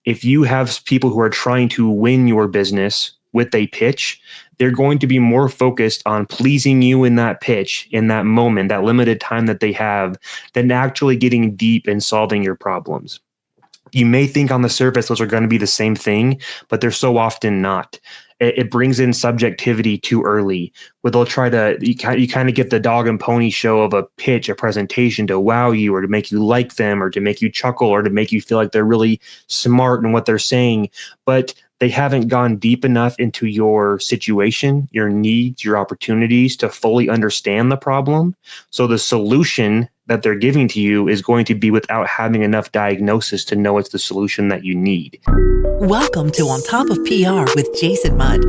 if you have people who are trying to win your business with a pitch, they're going to be more focused on pleasing you in that pitch, in that moment, that limited time that they have, than actually getting deep and solving your problems. You may think on the surface those are going to be the same thing, but they're so often not. It brings in subjectivity too early, where they'll try to, you kind of get the dog and pony show of a pitch, a presentation to wow you or to make you like them or to make you chuckle or to make you feel like they're really smart in what they're saying. But they haven't gone deep enough into your situation, your needs, your opportunities to fully understand the problem. So the solution that they're giving to you is going to be without having enough diagnosis to know it's the solution that you need. Welcome to On Top of PR with Jason Mudd.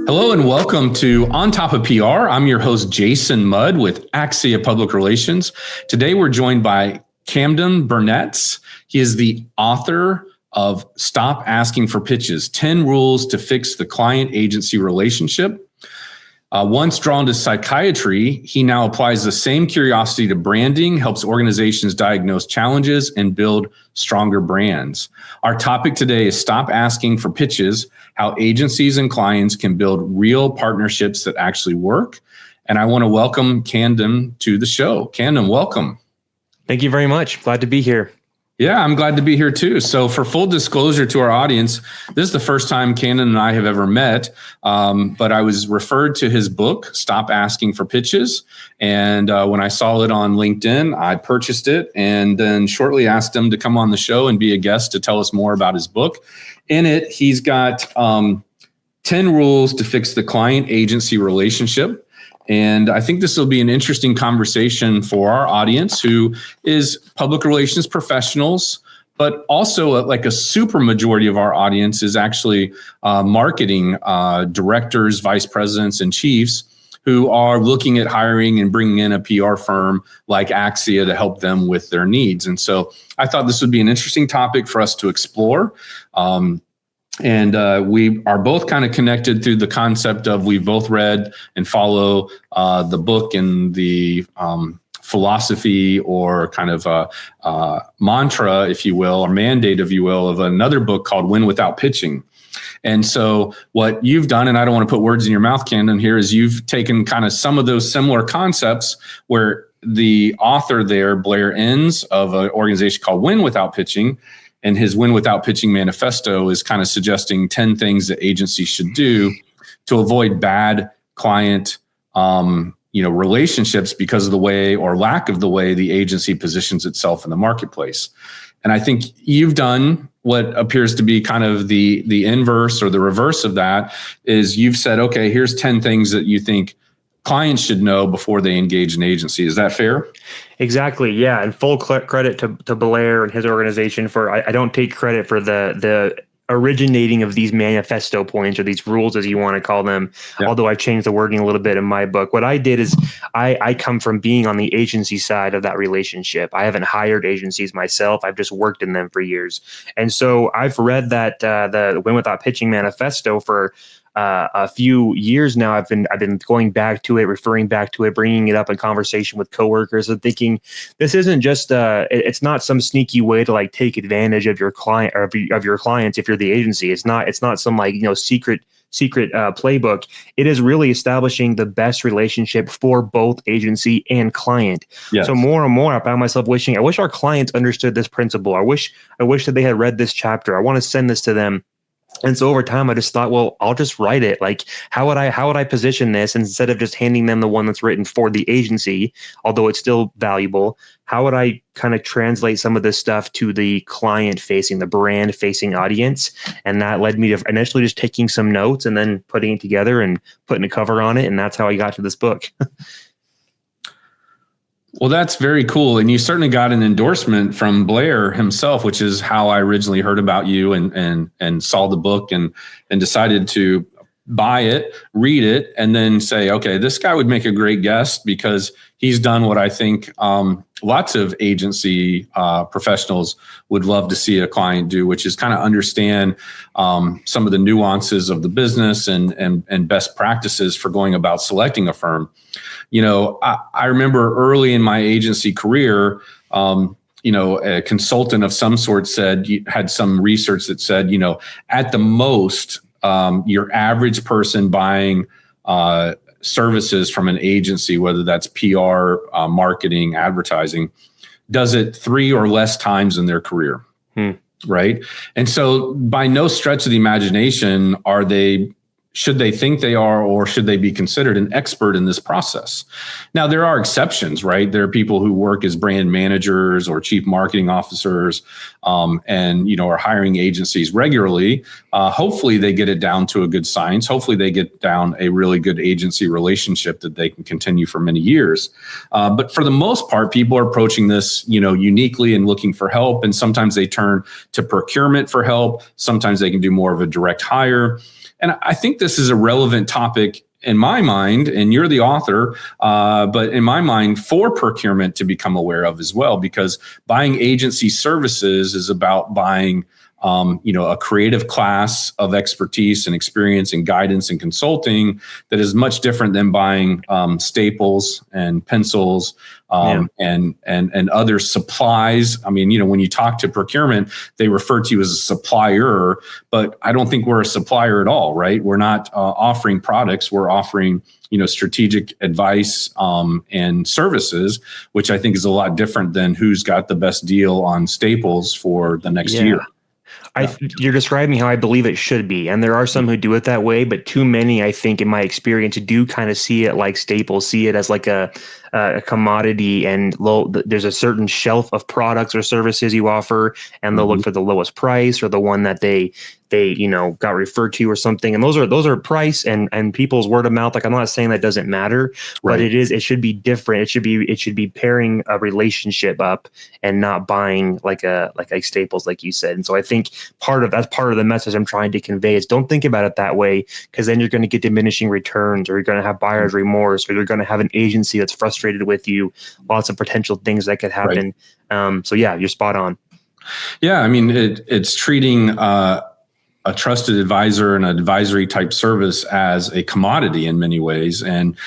Hello and welcome to On Top of PR. I'm your host, Jason Mudd with Axia Public Relations. Today we're joined by Camden Bernatz. He is the author of Stop Asking for Pitches, 10 Rules to Fix the Client-Agency Relationship. Once drawn to psychiatry, he now applies the same curiosity to branding, helps organizations diagnose challenges, and build stronger brands. Our topic today is Stop Asking for Pitches, how agencies and clients can build real partnerships that actually work. And I want to welcome Camden to the show. Camden, welcome. Thank you very much. Glad to be here. Yeah, I'm glad to be here too. So for full disclosure to our audience, this is the first time Camden and I have ever met, but I was referred to his book, Stop Asking for Pitches. And when I saw it on LinkedIn, I purchased it and then shortly asked him to come on the show and be a guest to tell us more about his book. In it, he's got 10 rules to fix the client-agency relationship. And I think this will be an interesting conversation for our audience who is public relations professionals, but also like a super majority of our audience is actually marketing directors, vice presidents, and chiefs who are looking at hiring and bringing in a PR firm like Axia to help them with their needs. And so I thought this would be an interesting topic for us to explore. And we are both kind of connected through the concept of we've both read and follow the book and the philosophy or kind of mantra, if you will, or mandate, if you will, of another book called Win Without Pitching. And so what you've done, and I don't want to put words in your mouth, Camden, here, is you've taken kind of some of those similar concepts where the author there, Blair Enns, of an organization called Win Without Pitching, and his Win Without Pitching manifesto is kind of suggesting 10 things that agencies should do to avoid bad client, relationships because of the way or lack of the way the agency positions itself in the marketplace. And I think you've done what appears to be kind of the inverse or the reverse of that is you've said, okay, here's 10 things that you think clients should know before they engage an agency. Is that fair? Exactly. Yeah. And full credit to Blair and his organization for, I don't take credit for the originating of these manifesto points or these rules, as you want to call them, although I've changed the wording a little bit in my book. What I did is I come from being on the agency side of that relationship. I haven't hired agencies myself. I've just worked in them for years. And so I've read that the Win Without Pitching manifesto for a few years now. I've been going back to it, referring back to it, bringing it up in conversation with coworkers, and thinking this isn't just it's not some sneaky way to like take advantage of your client or of your clients if you're the agency. It's not some like secret playbook. It is really establishing the best relationship for both agency and client. Yes. So more and more, I found myself I wish our clients understood this principle. I wish that they had read this chapter. I want to send this to them. And so over time, I just thought, well, I'll just write it. Like, how would I position this instead of just handing them the one that's written for the agency, although it's still valuable? How would I kind of translate some of this stuff to the client-facing, the brand-facing audience? And that led me to initially just taking some notes and then putting it together and putting a cover on it. And that's how I got to this book. Well, that's very cool. And you certainly got an endorsement from Blair himself, which is how I originally heard about you and saw the book and decided to buy it, read it, and then say, okay, this guy would make a great guest because he's done what I think lots of agency professionals would love to see a client do, which is kind of understand some of the nuances of the business and best practices for going about selecting a firm. I remember early in my agency career, a consultant of some sort had some research that said, at the most, your average person buying services from an agency, whether that's PR, marketing, advertising, does it 3 or less times in their career. Right. And so by no stretch of the imagination should they think they are, or should they be considered an expert in this process? Now, there are exceptions, right? There are people who work as brand managers or chief marketing officers, and, are hiring agencies regularly. Hopefully they get it down to a good science. Hopefully they get down a really good agency relationship that they can continue for many years. But for the most part, people are approaching this, uniquely and looking for help. And sometimes they turn to procurement for help. Sometimes they can do more of a direct hire. And I think this is a relevant topic in my mind, and you're the author, but in my mind, for procurement to become aware of as well, because buying agency services is about buying a creative class of expertise and experience and guidance and consulting that is much different than buying staples and pencils and other supplies. I mean, when you talk to procurement, they refer to you as a supplier, but I don't think we're a supplier at all, right? We're not offering products. We're offering strategic advice and services, which I think is a lot different than who's got the best deal on staples for the next year. You're describing how I believe it should be. And there are some who do it that way, but too many, I think, in my experience, do kind of see it like staples, see it as like a commodity, and there's a certain shelf of products or services you offer, and they'll look for the lowest price or the one that they got referred to or something. And those are price and people's word of mouth. Like, I'm not saying that doesn't matter, but it should be different. It should be pairing a relationship up and not buying like staples, like you said. And so I think that's part of the message I'm trying to convey is don't think about it that way, because then you're going to get diminishing returns, or you're going to have buyer's remorse, or you're going to have an agency that's frustrated with you. Lots of potential things that could happen. So yeah, you're spot on. Yeah, I mean, it's treating a trusted advisor and an advisory type service as a commodity in many ways. And,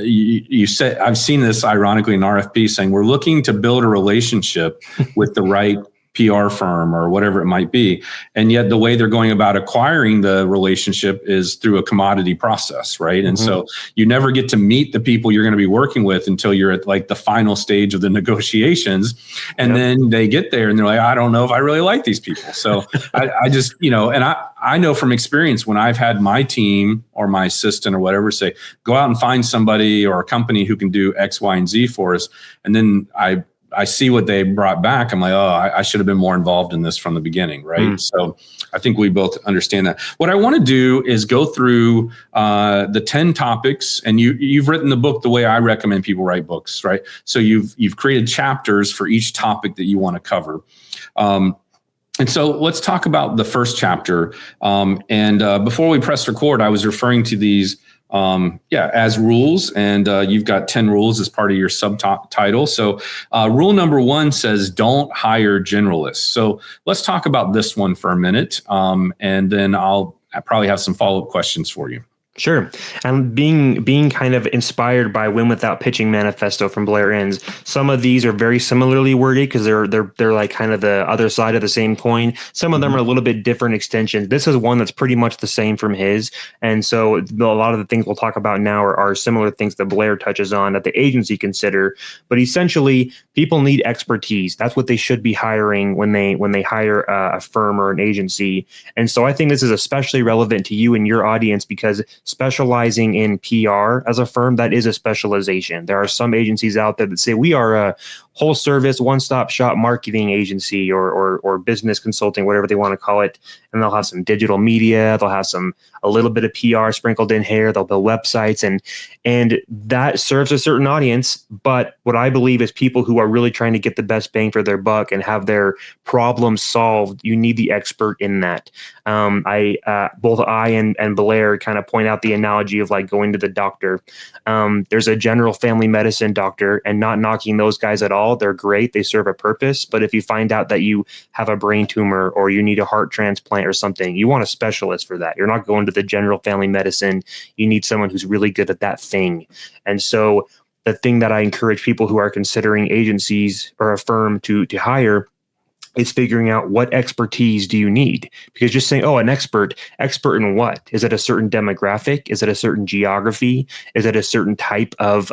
you said, I've seen this ironically in RFP saying we're looking to build a relationship with the right PR firm or whatever it might be. And yet the way they're going about acquiring the relationship is through a commodity process, right? And so you never get to meet the people you're going to be working with until you're at like the final stage of the negotiations. And then they get there and they're like, I don't know if I really like these people. So I just, and I know from experience when I've had my team or my assistant or whatever say, go out and find somebody or a company who can do X, Y, and Z for us. And then I see what they brought back. I'm like, I should have been more involved in this from the beginning, right? So I think we both understand that. What I want to do is go through the 10 topics, and you've written the book the way I recommend people write books, right? So you've created chapters for each topic that you want to cover. And so let's talk about the first chapter. And before we press record, I was referring to these as rules, and you've got 10 rules as part of your subtitle. So rule number 1 says don't hire generalists. So let's talk about this one for a minute, and then I'll probably have some follow-up questions for you. Sure. And being kind of inspired by Win Without Pitching Manifesto from Blair Enns, some of these are very similarly worded because they're like kind of the other side of the same coin. Some of them are a little bit different extensions. This is one that's pretty much the same from his. And so a lot of the things we'll talk about now are similar things that Blair touches on that the agency consider. But essentially, people need expertise. That's what they should be hiring when they hire a firm or an agency. And so I think this is especially relevant to you and your audience because specializing in PR as a firm, that is a specialization. There are some agencies out there that say we are a whole service, one-stop shop marketing agency or business consulting, whatever they want to call it. And they'll have some digital media, they'll have a little bit of PR sprinkled in here, they'll build websites, and that serves a certain audience. But what I believe is people who are really trying to get the best bang for their buck and have their problems solved, you need the expert in that. Both I and Blair kind of point out the analogy of like going to the doctor. There's a general family medicine doctor, and not knocking those guys at all. They're great. They serve a purpose. But if you find out that you have a brain tumor or you need a heart transplant or something, you want a specialist for that. You're not going to the general family medicine. You need someone who's really good at that thing. And so the thing that I encourage people who are considering agencies or a firm to hire is figuring out what expertise do you need? Because just saying, oh, an expert in what? Is it a certain demographic? Is it a certain geography? Is it a certain type of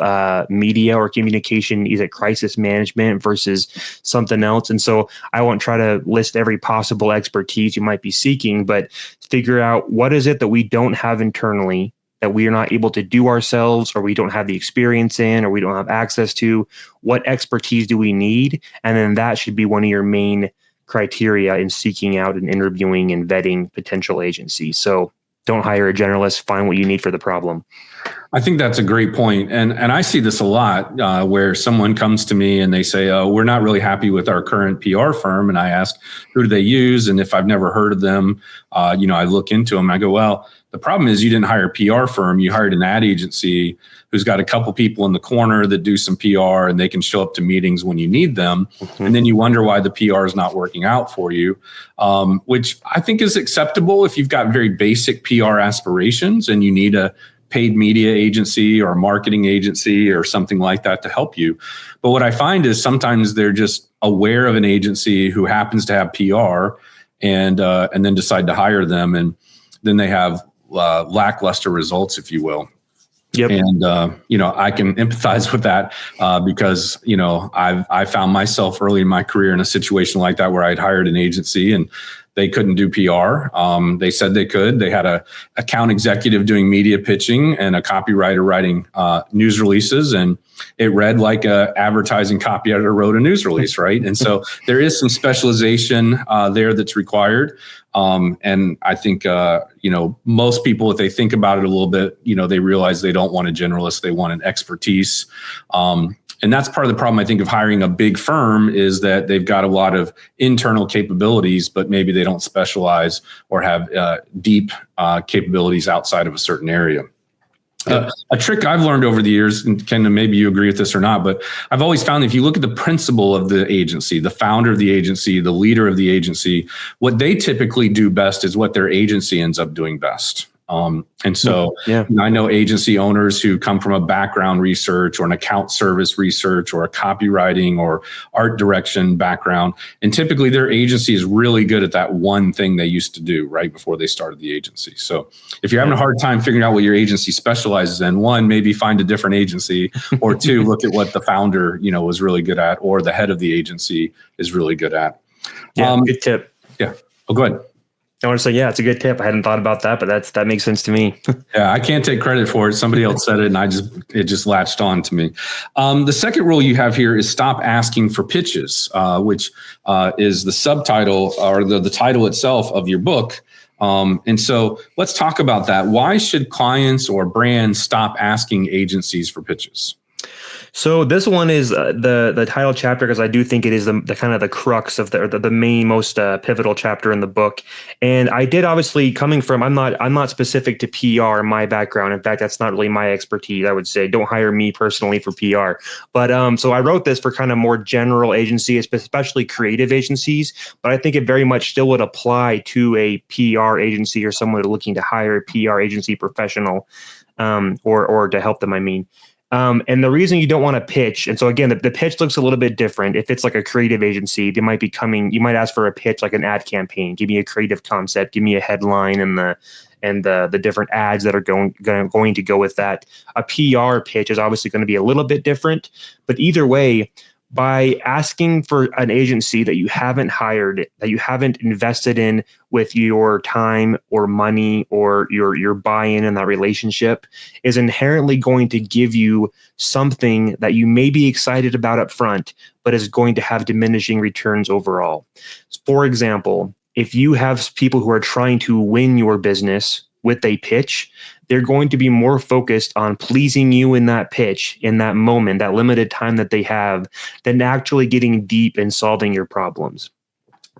media or communication? Is it crisis management versus something else? And so I won't try to list every possible expertise you might be seeking, but figure out what is it that we don't have internally, that we are not able to do ourselves, or we don't have the experience in, or we don't have access to. What expertise do we need? And then that should be one of your main criteria in seeking out and interviewing and vetting potential agencies. So don't hire a generalist, find what you need for the problem. I think that's a great point. And I see this a lot where someone comes to me and they say, oh, we're not really happy with our current PR firm. And I ask, who do they use? And if I've never heard of them, I look into them. I go, well, the problem is you didn't hire a PR firm. You hired an ad agency who's got a couple people in the corner that do some PR and they can show up to meetings when you need them. Mm-hmm. And then you wonder why the PR is not working out for you, which I think is acceptable if you've got very basic PR aspirations and you need a paid media agency or a marketing agency or something like that to help you. But what I find is sometimes they're just aware of an agency who happens to have PR and then decide to hire them. And then they have lackluster results, if you will. Yep. And, I can empathize with that because, I found myself early in my career in a situation like that where I'd hired an agency and they couldn't do PR. They said they could. They had a account executive doing media pitching and a copywriter writing news releases. And it read like a advertising copy editor wrote a news release, right? And so there is some specialization there that's required. And I think, most people, if they think about it a little bit, they realize they don't want a generalist. They want an expertise. And that's part of the problem, I think, of hiring a big firm is that they've got a lot of internal capabilities, but maybe they don't specialize or have deep capabilities outside of a certain area. A trick I've learned over the years, and Ken, maybe you agree with this or not, but I've always found if you look at the principal of the agency, the founder of the agency, the leader of the agency, what they typically do best is what their agency ends up doing best. And so I know agency owners who come from a background research or an account service research or a copywriting or art direction background. And typically their agency is really good at that one thing they used to do right before they started the agency. So if you're having a hard time figuring out what your agency specializes in, one, maybe find a different agency, or two, look at what the founder, was really good at, or the head of the agency is really good at. Yeah, good tip. Yeah. Oh, go ahead. I want to say, it's a good tip. I hadn't thought about that, but that makes sense to me. Yeah, I can't take credit for it. Somebody else said it, and it just latched on to me. The second rule you have here is stop asking for pitches, which is the subtitle or the title itself of your book. And so let's talk about that. Why should clients or brands stop asking agencies for pitches? So this one is the title chapter, because I do think it is the kind of the crux of the main most pivotal chapter in the book. And I did, obviously, coming from, I'm not specific to PR in my background. In fact, that's not really my expertise. I would say don't hire me personally for PR. But so I wrote this for kind of more general agencies, especially creative agencies. But I think it very much still would apply to a PR agency or someone looking to hire a PR agency professional, or to help them, I mean. And the reason you don't want to pitch, and so again, the pitch looks a little bit different. If it's like a creative agency, you might ask for a pitch like an ad campaign. Give me a creative concept, give me a headline and the different ads that are going to go with that. A PR pitch is obviously going to be a little bit different, but either way, by asking for an agency that you haven't hired, that you haven't invested in with your time or money or your buy-in in that relationship, is inherently going to give you something that you may be excited about up front, but is going to have diminishing returns overall. For example, if you have people who are trying to win your business with a pitch, they're going to be more focused on pleasing you in that pitch, in that moment, that limited time that they have, than actually getting deep and solving your problems.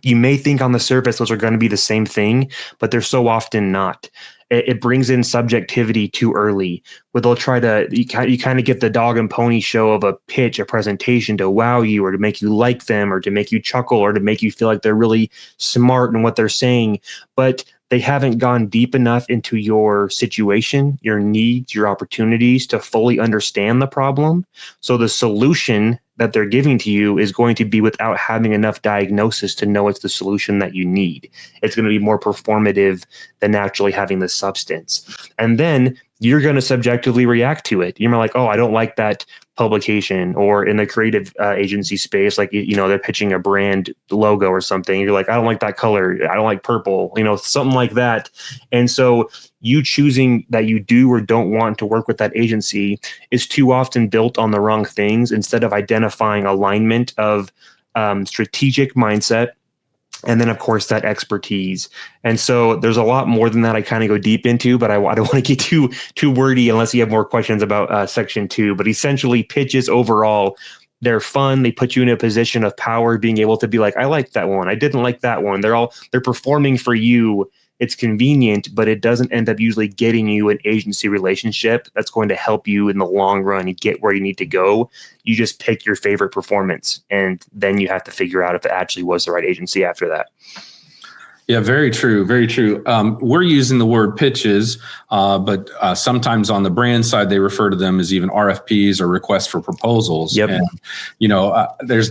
You may think on the surface those are going to be the same thing, but they're so often not. It brings in subjectivity too early, where they'll try to, you kind of get the dog and pony show of a pitch, a presentation to wow you or to make you like them or to make you chuckle or to make you feel like they're really smart in what they're saying. But they haven't gone deep enough into your situation, your needs, your opportunities to fully understand the problem. So the solution that they're giving to you is going to be without having enough diagnosis to know it's the solution that you need. It's going to be more performative than actually having the substance. And then you're going to subjectively react to it. You're like, oh, I don't like that publication. Or in the creative agency space, like, they're pitching a brand logo or something. You're like, I don't like that color. I don't like purple, something like that. And so you choosing that you do or don't want to work with that agency is too often built on the wrong things, instead of identifying alignment of strategic mindset, and then, of course, that expertise. And so there's a lot more than that I kind of go deep into, but I don't want to get too wordy unless you have more questions about section 2. But essentially, pitches overall, they're fun. They put you in a position of power, being able to be like, I like that one. I didn't like that one. They're performing for you. It's convenient, but it doesn't end up usually getting you an agency relationship that's going to help you in the long run and get where you need to go. You just pick your favorite performance, and then you have to figure out if it actually was the right agency after that. Yeah, very true. Very true. We're using the word pitches, but sometimes on the brand side, they refer to them as even RFPs or requests for proposals. Yep. And,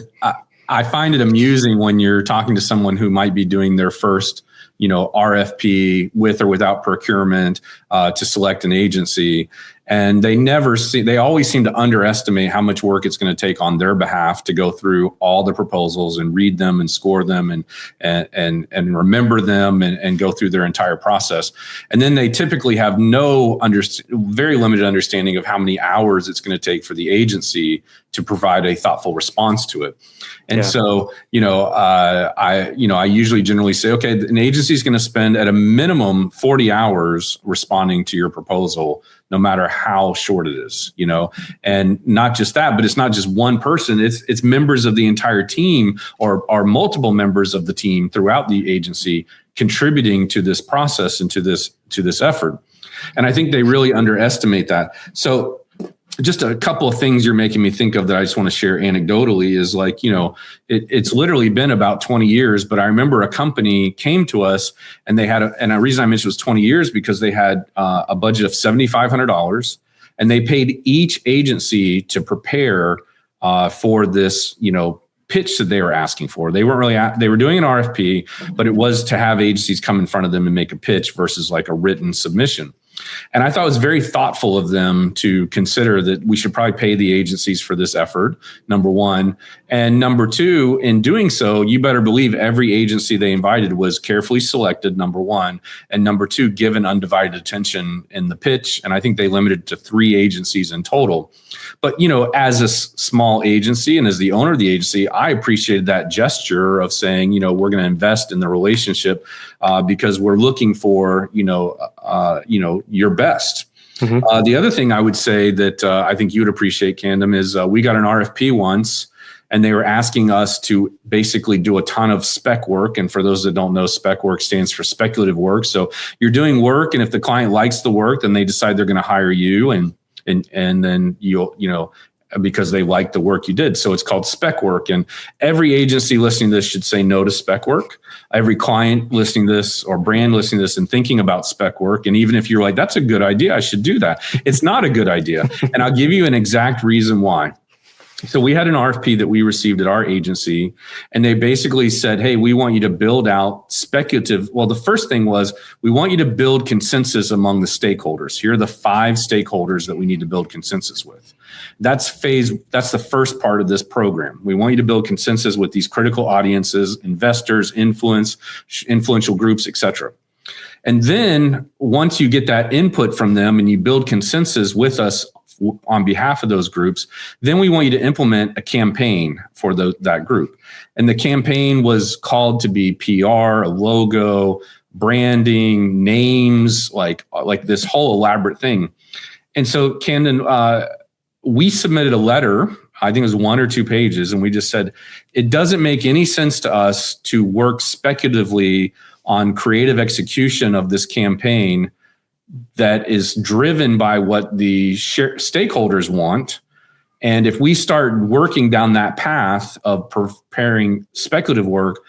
I find it amusing when you're talking to someone who might be doing their first RFP with or without procurement to select an agency. And they always seem to underestimate how much work it's going to take on their behalf to go through all the proposals and read them and score them and remember them and go through their entire process. And then they typically have very limited understanding of how many hours it's going to take for the agency to provide a thoughtful response to it. And so, I usually generally say, okay, an agency is going to spend at a minimum 40 hours responding to your proposal, no matter how short it is, and not just that, but it's not just one person. It's members of the entire team or multiple members of the team throughout the agency contributing to this process and to this effort. And I think they really underestimate that. So just a couple of things you're making me think of that I just want to share anecdotally is like, it's literally been about 20 years, but I remember a company came to us and they had, and the reason I mentioned it was 20 years because they had a budget of $7,500 and they paid each agency to prepare for this, pitch that they were asking for. They weren't really, they were doing an RFP, but it was to have agencies come in front of them and make a pitch versus like a written submission. And I thought it was very thoughtful of them to consider that we should probably pay the agencies for this effort, number one. And number two, in doing so, you better believe every agency they invited was carefully selected, number one. And number two, given undivided attention in the pitch. And I think they limited it to 3 agencies in total. But, as a small agency and as the owner of the agency, I appreciated that gesture of saying, we're going to invest in the relationship because we're looking for, your best. Mm-hmm. The other thing I would say that I think you would appreciate, Camden, is we got an RFP once and they were asking us to basically do a ton of spec work. And for those that don't know, spec work stands for speculative work. So you're doing work, and if the client likes the work, then they decide they're going to hire you, and then you'll, because they like the work you did. So it's called spec work. And every agency listening to this should say no to spec work. Every client listening to this or brand listening to this and thinking about spec work. And even if you're like, that's a good idea, I should do that. It's not a good idea. And I'll give you an exact reason why. So we had an RFP that we received at our agency, and they basically said, hey, we want you to build out speculative. Well, the first thing was, we want you to build consensus among the stakeholders. Here are the 5 stakeholders that we need to build consensus with. That's the first part of this program. We want you to build consensus with these critical audiences, investors, influential groups, et cetera. And then once you get that input from them and you build consensus with us on behalf of those groups, then we want you to implement a campaign for that group. And the campaign was called to be PR, a logo, branding, names, like this whole elaborate thing. And so, Camden, we submitted a letter, I think it was 1 or 2 pages, and we just said, it doesn't make any sense to us to work speculatively on creative execution of this campaign that is driven by what the stakeholders want. And if we start working down that path of preparing speculative work,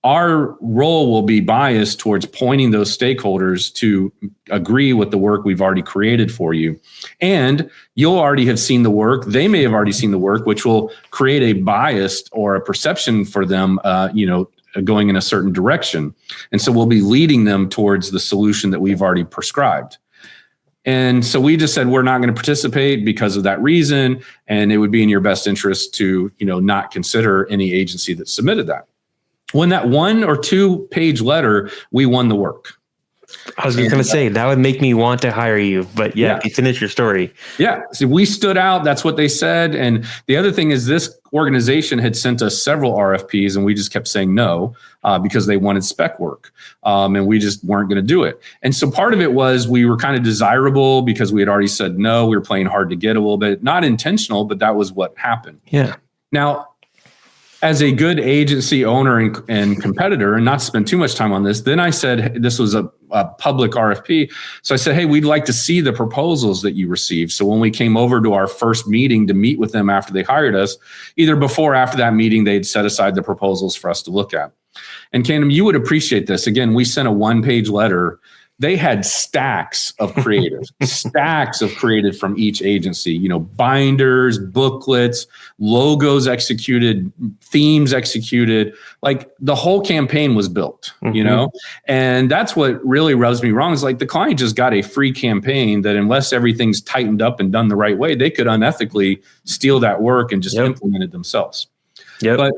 our role will be biased towards pointing those stakeholders to agree with the work we've already created for you. And you'll already have seen the work. They may have already seen the work, which will create a bias or a perception for them, going in a certain direction. And so we'll be leading them towards the solution that we've already prescribed. And so we just said, we're not going to participate because of that reason. And it would be in your best interest to, not consider any agency that submitted that. When that 1 or 2 page letter, we won the work. I was going to say that would make me want to hire you, but you finish your story. Yeah. So we stood out. That's what they said. And the other thing is this organization had sent us several RFPs and we just kept saying no because they wanted spec work. And we just weren't going to do it. And so part of it was we were kind of desirable because we had already said no. We were playing hard to get a little bit, not intentional, but that was what happened. Yeah. Now, as a good agency owner and competitor, and not to spend too much time on this, then I said, this was a public RFP. So I said, hey, we'd like to see the proposals that you received. So when we came over to our first meeting to meet with them after they hired us, either before or after that meeting, they'd set aside the proposals for us to look at. And Camden, you would appreciate this. Again, we sent a 1-page letter. They had stacks of creative, stacks of creative from each agency, binders, booklets, logos executed, themes executed, like the whole campaign was built, and that's what really rubs me wrong is like the client just got a free campaign that unless everything's tightened up and done the right way, they could unethically steal that work and just implement it themselves. But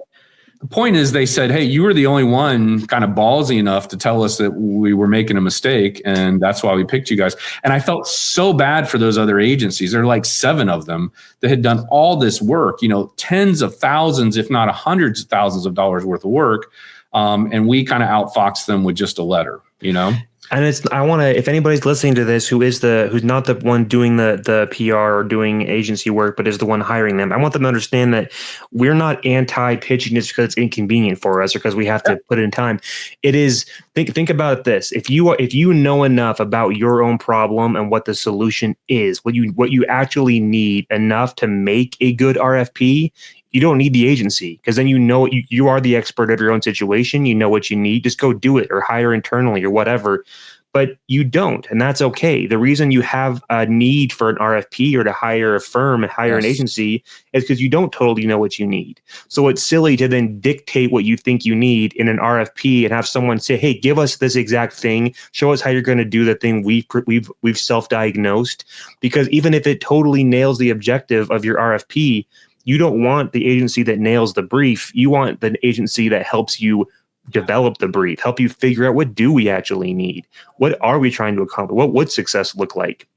the point is they said, hey, you were the only one kind of ballsy enough to tell us that we were making a mistake. And that's why we picked you guys. And I felt so bad for those other agencies. There are like 7 of them that had done all this work, tens of thousands, if not hundreds of thousands of dollars worth of work. And we kind of outfoxed them with just a letter, And I want to, if anybody's listening to this who's not the one doing the PR or doing agency work, but is the one hiring them, I want them to understand that we're not anti-pitching just because it's inconvenient for us or because we have to put in time. It is, think about this. If you know enough about your own problem and what the solution is, what you actually need enough to make a good RFP, you don't need the agency because then you are the expert of your own situation. You know what you need. Just go do it or hire internally or whatever. But you don't, and that's okay. The reason you have a need for an RFP or to hire a firm and hire an agency is because you don't totally know what you need. So it's silly to then dictate what you think you need in an RFP and have someone say, hey, give us this exact thing. Show us how you're going to do the thing we've self-diagnosed. Because even if it totally nails the objective of your RFP, you don't want the agency that nails the brief. You want the agency that helps you develop the brief, help you figure out what do we actually need? What are we trying to accomplish? What would success look like?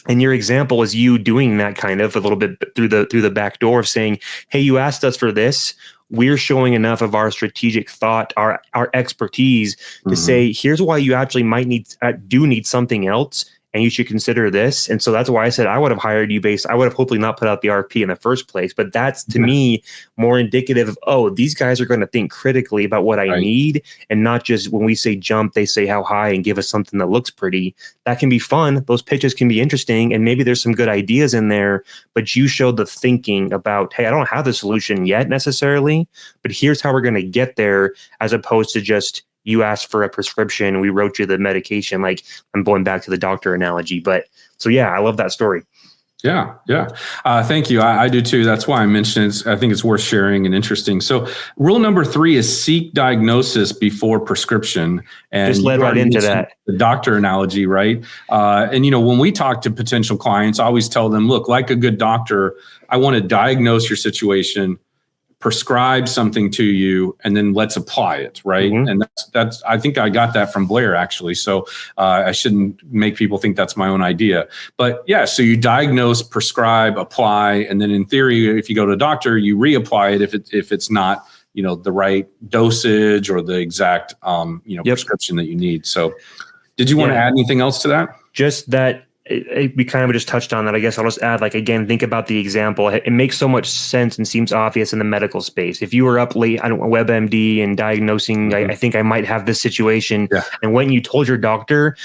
And your example is you doing that kind of a little bit through the back door of saying, hey, you asked us for this. We're showing enough of our strategic thought, our expertise to say, here's why you actually might need something else. And you should consider this. And so that's why I said I would have hired you I would have hopefully not put out the RFP in the first place. But that's to me more indicative of, these guys are going to think critically about what I need and not just when we say jump, they say how high and give us something that looks pretty. That can be fun. Those pitches can be interesting. And maybe there's some good ideas in there, but you showed the thinking about, hey, I don't have the solution yet necessarily, but here's how we're going to get there, as opposed to just, you asked for a prescription, we wrote you the medication. Like, I'm going back to the doctor analogy, but so I love that story. Yeah. Thank you. I do too. That's why I mentioned it. I think it's worth sharing and interesting. So rule number 3 is seek diagnosis before prescription. And just led right into that. The doctor analogy, right? And when we talk to potential clients, I always tell them, look, like a good doctor, I want to diagnose your situation, prescribe something to you, and then let's apply it, right? And that's I think I got that from Blair, actually. So I shouldn't make people think that's my own idea. But so you diagnose, prescribe, apply, and then in theory, if you go to a doctor, you reapply it if it's not the right dosage or the exact prescription that you need. So did you want to add anything else to that? Just that. We kind of just touched on that. I guess I'll just add, again, think about the example. It makes so much sense and seems obvious in the medical space. If you were up late, WebMD and diagnosing, I think I might have this situation. And when you told your doctor,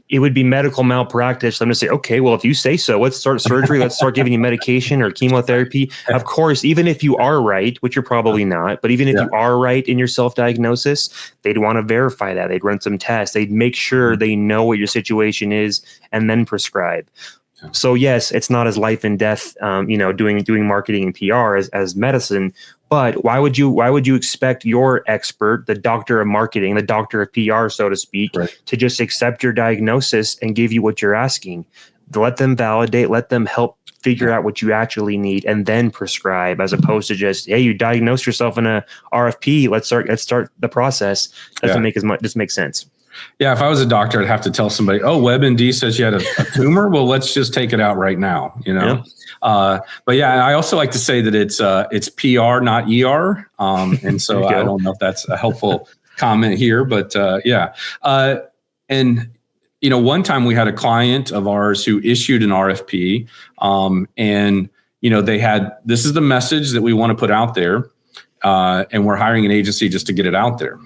it would be medical malpractice. I'm going to say, okay, well, if you say so, let's start surgery. Let's start giving you medication or chemotherapy. Of course, even if you are right, which you're probably not, but even if you are right in your self-diagnosis, they'd want to verify that. They'd run some tests. They'd make sure they know what your situation is and then prescribe. So yes, it's not as life and death, doing marketing and PR as medicine. But why would you expect your expert, the doctor of marketing, the doctor of PR, so to speak, to just accept your diagnosis and give you what you're asking? Let them validate, let them help figure out what you actually need, and then prescribe, as opposed to just, hey, you diagnosed yourself in a RFP. Let's start the process. Doesn't make sense. Yeah, if I was a doctor, I'd have to tell somebody, oh, WebMD says you had a tumor. Well, let's just take it out right now, But yeah, I also like to say that it's PR, not ER. And so I don't know if that's a helpful comment here, but and one time we had a client of ours who issued an RFP, and they had, this is the message that we want to put out there, and we're hiring an agency just to get it out there.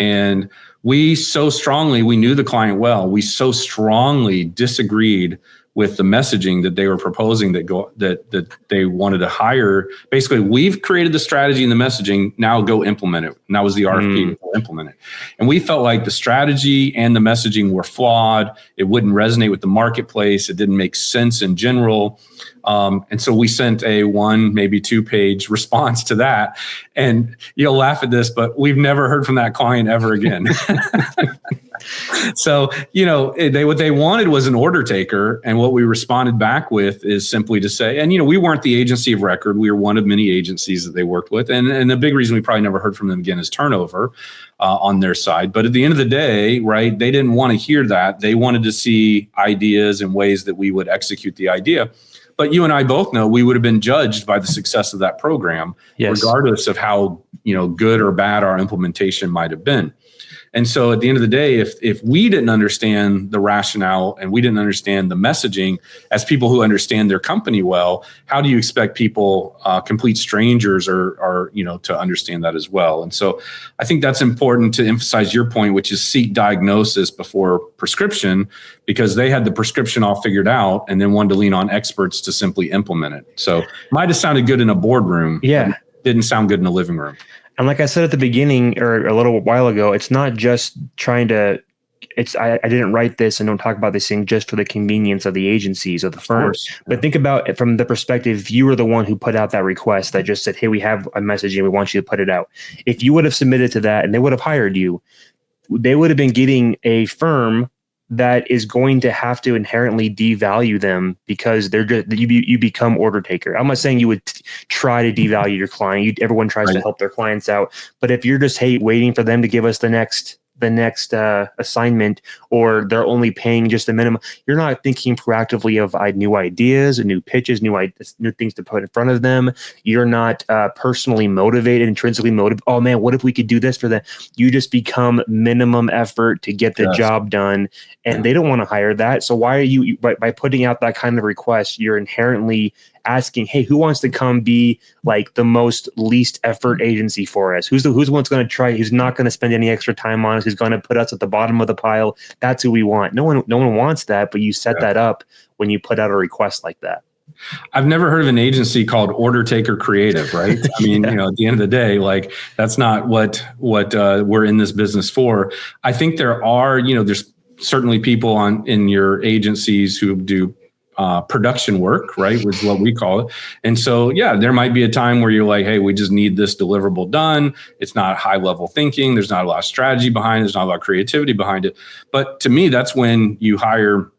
And we knew the client well. We so strongly disagreed with the messaging that they were proposing that they wanted to hire. Basically, we've created the strategy and the messaging. Now go implement it. And that was the RFP. We'll implement it. And we felt like the strategy and the messaging were flawed. It wouldn't resonate with the marketplace. It didn't make sense in general. And so we sent a 1, maybe 2-page response to that. And you'll laugh at this, but we've never heard from that client ever again. So, what they wanted was an order taker. And what we responded back with is simply to say, and, we weren't the agency of record. We were one of many agencies that they worked with. And the big reason we probably never heard from them again is turnover on their side. But at the end of the day, right, they didn't want to hear that. They wanted to see ideas and ways that we would execute the idea. But you and I both know we would have been judged by the success of that program, regardless of how good or bad our implementation might have been. And so at the end of the day, if we didn't understand the rationale and we didn't understand the messaging as people who understand their company well, how do you expect people, complete strangers or to understand that as well? And so I think that's important to emphasize your point, which is seek diagnosis before prescription, because they had the prescription all figured out and then wanted to lean on experts to simply implement it. So might have sounded good in a boardroom. Yeah. Didn't sound good in a living room. And like I said at the beginning or a little while ago, it's not just trying to, I didn't write this and don't talk about this thing just for the convenience of the agencies or the firms. But think about it from the perspective, you were the one who put out that request that just said, hey, we have a message and we want you to put it out. If you would have submitted to that and they would have hired you, they would have been getting a firm that is going to have to inherently devalue them because they're just, you become order taker. I'm not saying you would try to devalue your client. Everyone tries to help their clients out. But if you're just waiting for them to give us the next assignment, or they're only paying just the minimum, you're not thinking proactively of new ideas, new pitches, new things to put in front of them. You're not personally motivated, intrinsically motivated. Oh man, what if we could do this for them? You just become minimum effort to get the job done, and they don't want to hire that. So why are you, by putting out that kind of request, you're inherently asking, hey, who wants to come be like the most least effort agency for us? Who's the one's going to try? Who's not going to spend any extra time on us? Who's going to put us at the bottom of the pile? That's who we want. No one wants that, but you set that up when you put out a request like that. I've never heard of an agency called Order Taker Creative, right? I mean, at the end of the day, like that's not what we're in this business for. I think there are, there's certainly people in your agencies who do production work, right, was what we call it. And so, there might be a time where you're like, hey, we just need this deliverable done. It's not high level thinking. There's not a lot of strategy behind it. There's not a lot of creativity behind it. But to me, that's when you hire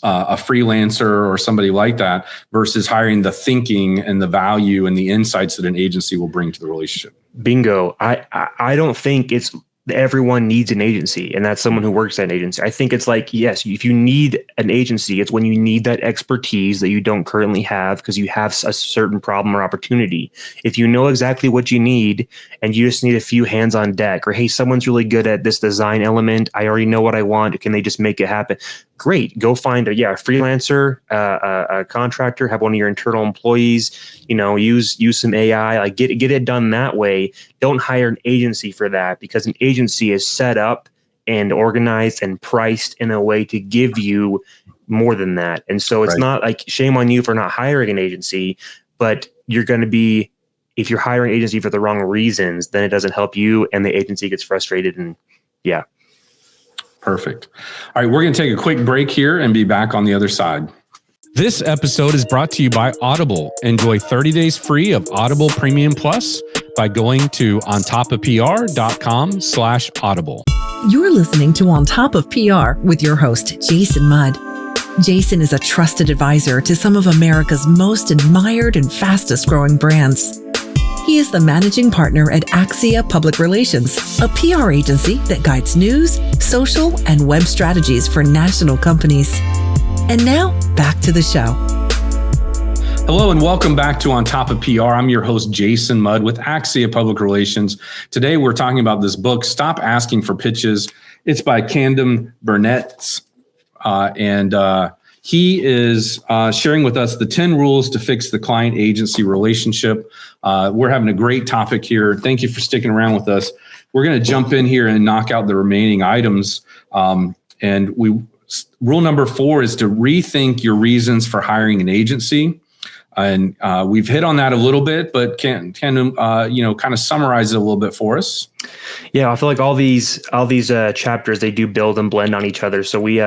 a freelancer or somebody like that versus hiring the thinking and the value and the insights that an agency will bring to the relationship. Bingo. I don't think it's everyone needs an agency, and that's someone who works at an agency. I think it's like, yes, if you need an agency, it's when you need that expertise that you don't currently have because you have a certain problem or opportunity. If you know exactly what you need and you just need a few hands on deck, or hey, someone's really good at this design element, I already know what I want, can they just make it happen? Great. Go find a freelancer, a contractor, have one of your internal employees, use some AI, like get it done that way. Don't hire an agency for that, because an agency is set up and organized and priced in a way to give you more than that. And so it's not like shame on you for not hiring an agency, but you're going to be, if you're hiring an agency for the wrong reasons, then it doesn't help you and the agency gets frustrated. And yeah. Perfect. All right, we're going to take a quick break here and be back on the other side. This episode is brought to you by Audible. Enjoy 30 days free of Audible Premium Plus by going to ontopofpr.com/audible. You're listening to On Top of PR with your host, Jason Mudd. Jason is a trusted advisor to some of America's most admired and fastest growing brands. He is the managing partner at Axia Public Relations, a PR agency that guides news, social, and web strategies for national companies. And now, back to the show. Hello and welcome back to On Top of PR. I'm your host, Jason Mudd with Axia Public Relations. Today, we're talking about this book, Stop Asking for Pitches. It's by Camden, Bernatz. He is sharing with us the 10 rules to fix the client-agency relationship. We're having a great topic here. Thank you for sticking around with us. We're going to jump in here and knock out the remaining items. Rule number 4 is to rethink your reasons for hiring an agency. And we've hit on that a little bit, but can kind of summarize it a little bit for us? Yeah, I feel like all these chapters, they do build and blend on each other. So we've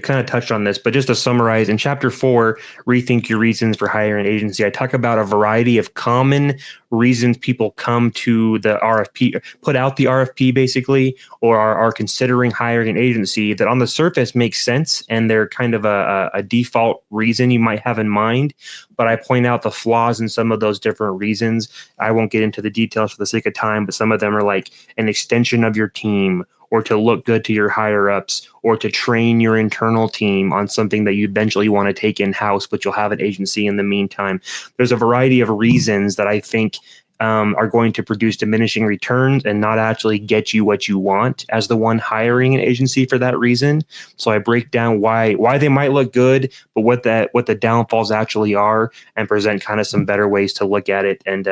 kind of touched on this, but just to summarize, in chapter 4, rethink your reasons for hiring an agency, I talk about a variety of common reasons people come to the RFP, put out the RFP basically, or are considering hiring an agency that on the surface makes sense. And they're kind of a default reason you might have in mind. But I point out the flaws in some of those different reasons. I won't get into the details for the sake of time, but some of them are like an extension of your team, or to look good to your higher ups, or to train your internal team on something that you eventually want to take in-house, but you'll have an agency in the meantime. There's a variety of reasons that I think are going to produce diminishing returns and not actually get you what you want as the one hiring an agency for that reason. So I break down why they might look good, but what the downfalls actually are, and present kind of some better ways to look at it. And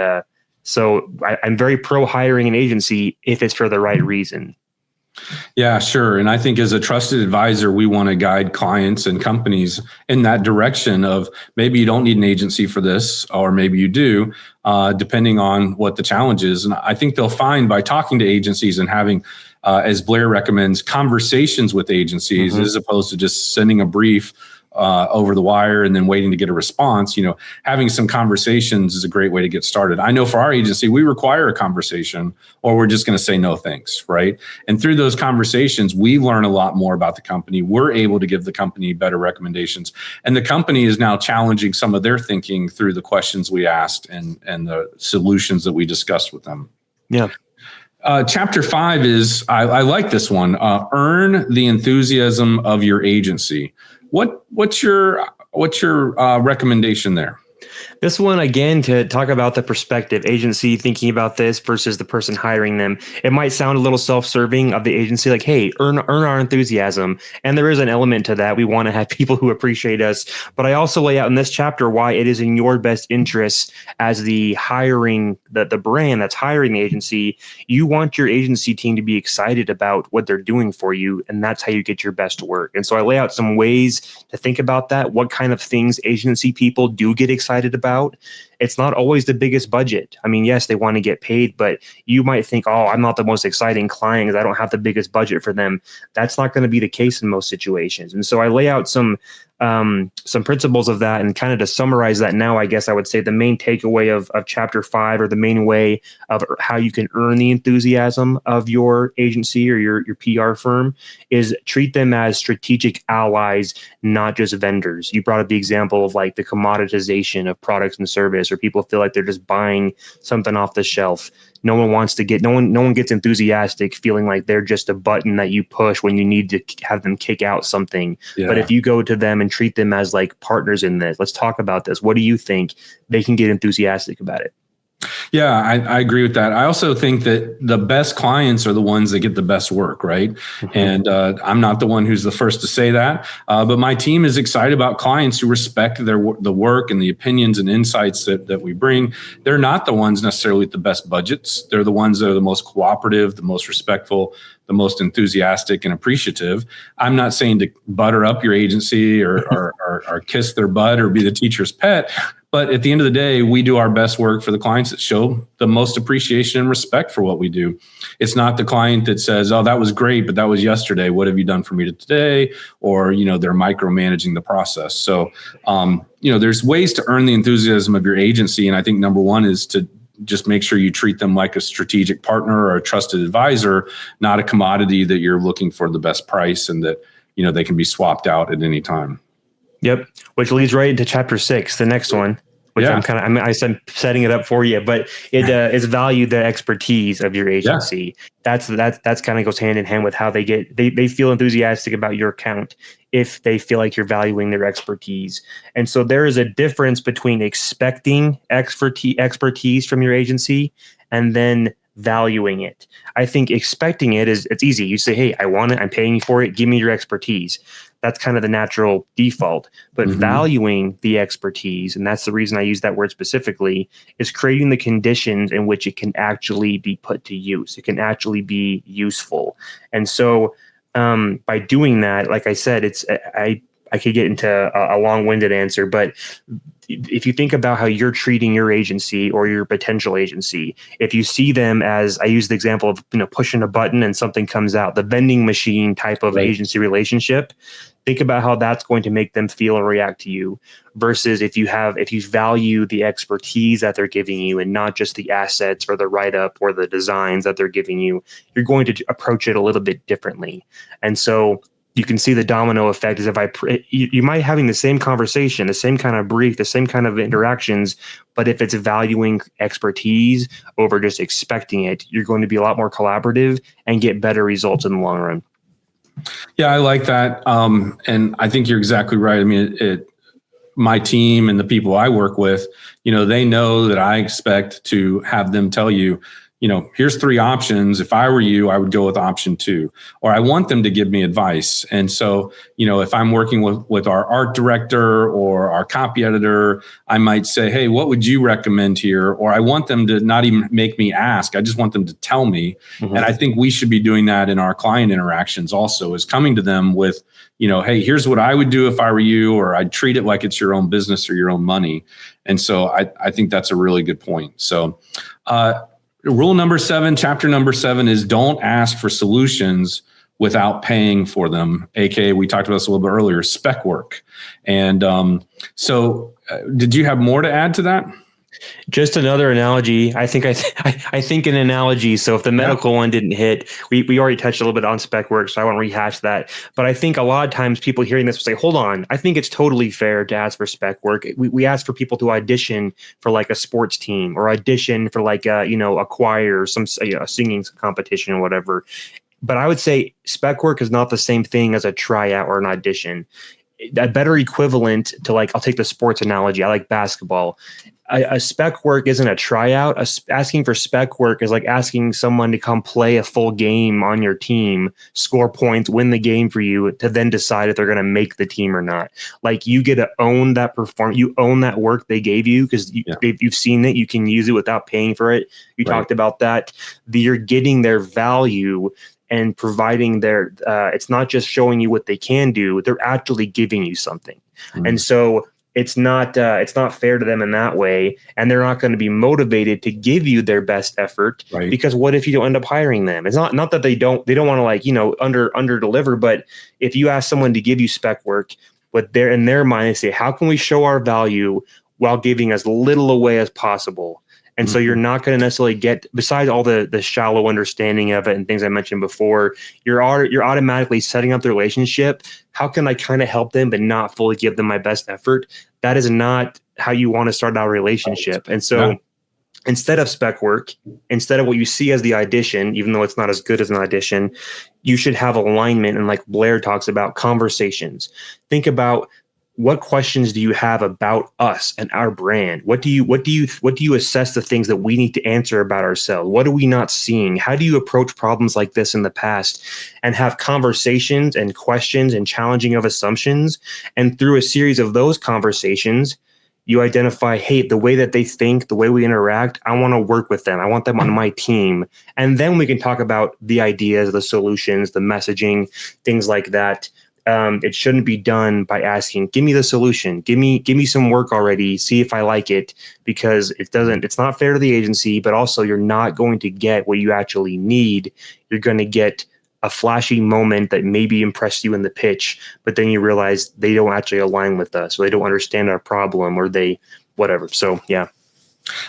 so I'm very pro hiring an agency if it's for the right reason. Yeah, sure. And I think as a trusted advisor, we want to guide clients and companies in that direction of maybe you don't need an agency for this, or maybe you do, depending on what the challenge is. And I think they'll find by talking to agencies and having, as Blair recommends, conversations with agencies, as opposed to just sending a brief over the wire and then waiting to get a response. Having some conversations is a great way to get started. I know for our agency, we require a conversation, or we're just going to say no thanks, right? And through those conversations, we learn a lot more about the company. We're able to give the company better recommendations. And the company is now challenging some of their thinking through the questions we asked and the solutions that we discussed with them. Yeah. Chapter 5 is, I like this one, earn the enthusiasm of your agency. What's your recommendation there? This one, again, to talk about the perspective, agency thinking about this versus the person hiring them. It might sound a little self-serving of the agency, like, hey, earn our enthusiasm. And there is an element to that. We want to have people who appreciate us. But I also lay out in this chapter why it is in your best interest as the hiring, the brand that's hiring the agency. You want your agency team to be excited about what they're doing for you. And that's how you get your best work. And so I lay out some ways to think about that, what kind of things agency people do get excited about. It's not always the biggest budget. I mean, yes, they want to get paid, but you might think, oh, I'm not the most exciting client because I don't have the biggest budget for them. That's not going to be the case in most situations. And so I lay out some principles of that, and kind of to summarize that now, I guess I would say the main takeaway of chapter 5, or the main way of how you can earn the enthusiasm of your agency or your PR firm, is treat them as strategic allies, not just vendors. You brought up the example of like the commoditization of products and service, or people feel like they're just buying something off the shelf. No one gets enthusiastic feeling like they're just a button that you push when you need to have them kick out something. Yeah. But if you go to them and treat them as like partners in this, let's talk about this. What do you think? They can get enthusiastic about it. Yeah, I agree with that. I also think that the best clients are the ones that get the best work, right? Mm-hmm. And I'm not the one who's the first to say that, but my team is excited about clients who respect the work and the opinions and insights that we bring. They're not the ones necessarily with the best budgets. They're the ones that are the most cooperative, the most respectful, the most enthusiastic and appreciative. I'm not saying to butter up your agency or kiss their butt or be the teacher's pet. But at the end of the day, we do our best work for the clients that show the most appreciation and respect for what we do. It's not the client that says, oh, that was great, but that was yesterday. What have you done for me today? Or, they're micromanaging the process. So, there's ways to earn the enthusiasm of your agency. And I think number one is to just make sure you treat them like a strategic partner or a trusted advisor, not a commodity that you're looking for the best price and that, they can be swapped out at any time. Yep. Which leads right into chapter 6, the next one, which I'm setting it up for you, but it is value the expertise of your agency. Yeah. That's kind of goes hand in hand with how they feel enthusiastic about your account if they feel like you're valuing their expertise. And so there is a difference between expecting expertise from your agency and then valuing it. I think expecting it's easy. You say, hey, I want it. I'm paying you for it. Give me your expertise. That's kind of the natural default, but valuing the expertise, and that's the reason I use that word specifically, is creating the conditions in which it can actually be put to use. It can actually be useful. And so by doing that, like I said, I could get into a long-winded answer, but if you think about how you're treating your agency or your potential agency, if you see them as, I use the example of pushing a button and something comes out, the vending machine type of agency relationship, think about how that's going to make them feel and react to you versus if you value the expertise that they're giving you and not just the assets or the write-up or the designs that they're giving you, you're going to approach it a little bit differently. And so you can see the domino effect is you might having the same conversation, the same kind of brief, the same kind of interactions, but if it's valuing expertise over just expecting it, you're going to be a lot more collaborative and get better results in the long run. Yeah, I like that. And I think you're exactly right. I mean, my team and the people I work with, they know that I expect to have them tell you, here's 3 options. If I were you, I would go with option 2, or I want them to give me advice. And so, if I'm working with our art director or our copy editor, I might say, hey, what would you recommend here? Or I want them to not even make me ask. I just want them to tell me. Mm-hmm. And I think we should be doing that in our client interactions also, is coming to them with, hey, here's what I would do if I were you, or I'd treat it like it's your own business or your own money. And so I think that's a really good point. So, rule number 7, chapter number 7 is don't ask for solutions without paying for them. AKA, we talked about this a little bit earlier, spec work. And so did you have more to add to that? Just another analogy. I think an analogy. So if the medical one didn't hit, we already touched a little bit on spec work, so I won't rehash that. But I think a lot of times people hearing this will say, hold on, I think it's totally fair to ask for spec work. We ask for people to audition for like a sports team or audition for like a choir or some singing competition or whatever. But I would say spec work is not the same thing as a tryout or an audition. A better equivalent to, like, I'll take the sports analogy. I like basketball. A spec work isn't a tryout. Asking for spec work is like asking someone to come play a full game on your team, score points, win the game for you, to then decide if they're going to make the team or not. Like, you get to own that performance. You own that work they gave you because you've seen it. You can use it without paying for it. You talked about that. You're getting their value and providing their, it's not just showing you what they can do, they're actually giving you something. Mm-hmm. And so it's not fair to them in that way. And they're not going to be motivated to give you their best effort, because what if you don't end up hiring them? It's not that they don't want to, like, under deliver, but if you ask someone to give you spec work, but they're in their mind, they say, how can we show our value while giving as little away as possible? And so you're not going to necessarily get, besides all the shallow understanding of it and things I mentioned before, you're automatically setting up the relationship. How can I kind of help them but not fully give them my best effort? That is not how you want to start our relationship. And so instead of spec work, instead of what you see as the audition, even though it's not as good as an audition, you should have alignment. And like Blair talks about, conversations. Think about, what questions do you have about us and our brand? What do you assess the things that we need to answer about ourselves? What are we not seeing? How do you approach problems like this in the past and have conversations and questions and challenging of assumptions? And through a series of those conversations, you identify, hey, the way that they think, the way we interact, I want to work with them. I want them on my team. And then we can talk about the ideas, the solutions, the messaging, things like that. It shouldn't be done by asking, give me the solution, give me some work already, see if I like it, because it's not fair to the agency, but also you're not going to get what you actually need. You're going to get a flashy moment that maybe impressed you in the pitch, but then you realize they don't actually align with us, or they don't understand our problem, or they whatever. So yeah.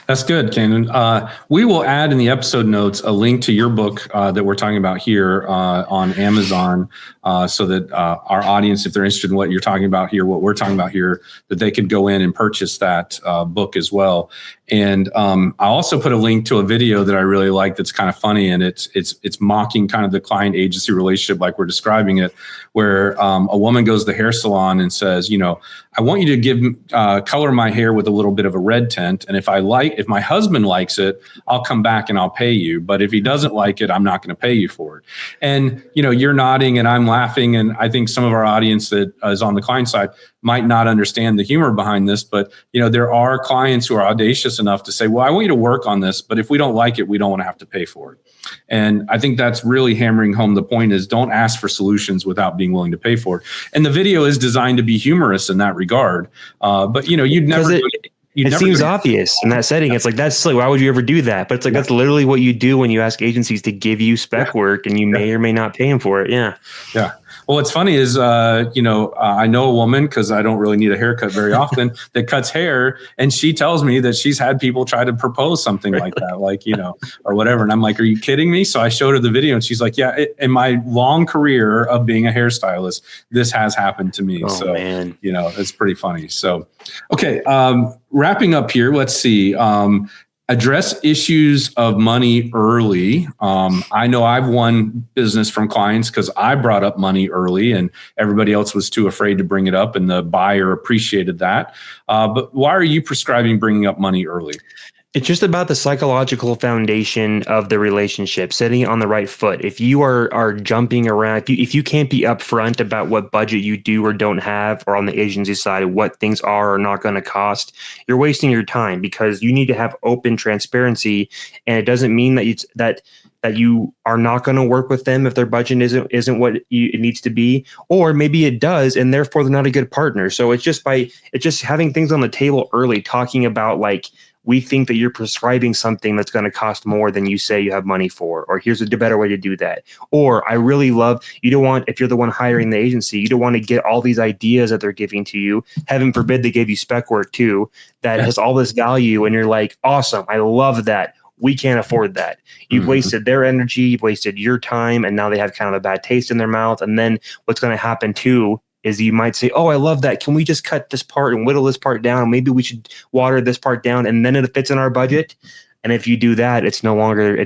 That's good, Camden. We will add in the episode notes a link to your book that we're talking about here on Amazon, so that our audience, if they're interested in what you're talking about here, what we're talking about here, that they could go in and purchase that book as well. And I also put a link to a video that I really like that's kind of funny, and it's mocking kind of the client-agency relationship like we're describing it, where a woman goes to the hair salon and says, I want you to color my hair with a little bit of a red tint, and if my husband likes it, I'll come back and I'll pay you. But if he doesn't like it, I'm not going to pay you for it. And you're nodding and I'm laughing, and I think some of our audience that is on the client side might not understand the humor behind this, but there are clients who are audacious enough to say, well, I want you to work on this, but if we don't like it, we don't want to have to pay for it. And I think that's really hammering home the point is don't ask for solutions without being willing to pay for it. And the video is designed to be humorous in that regard. But you'd never. It seems obvious in that setting. It's like, that's silly. Why would you ever do that? But it's like, that's literally what you do when you ask agencies to give you spec work, and you may or may not pay them for it. Yeah. Yeah. Well, what's funny is, I know a woman, because I don't really need a haircut very often, that cuts hair, and she tells me that she's had people try to propose something like that, or whatever. And I'm like, are you kidding me? So I showed her the video, and she's like, yeah, in my long career of being a hairstylist, this has happened to me. Oh, so, man. it's pretty funny. So, okay. Wrapping up here, let's see. Address issues of money early. I know I've won business from clients because I brought up money early and everybody else was too afraid to bring it up, and the buyer appreciated that. But why are you prescribing bringing up money early? It's just about the psychological foundation of the relationship, setting it on the right foot. If you are jumping around, if you can't be upfront about what budget you do or don't have, or on the agency side, what things are or not going to cost, you're wasting your time, because you need to have open transparency. And it doesn't mean that you are not going to work with them if their budget isn't what it needs to be, or maybe it does, and therefore they're not a good partner. So it's just having things on the table early, talking about like, we think that you're prescribing something that's going to cost more than you say you have money for, or here's a better way to do that. Or I really love, you don't want, if you're the one hiring the agency, you don't want to get all these ideas that they're giving to you. Heaven forbid they gave you spec work too, that has all this value. And you're like, awesome, I love that. We can't afford that. You've wasted their energy, you've wasted your time, and now they have kind of a bad taste in their mouth. And then what's going to happen too is you might say, oh, I love that. Can we just cut this part and whittle this part down? Maybe we should water this part down, and then it fits in our budget. And if you do that, it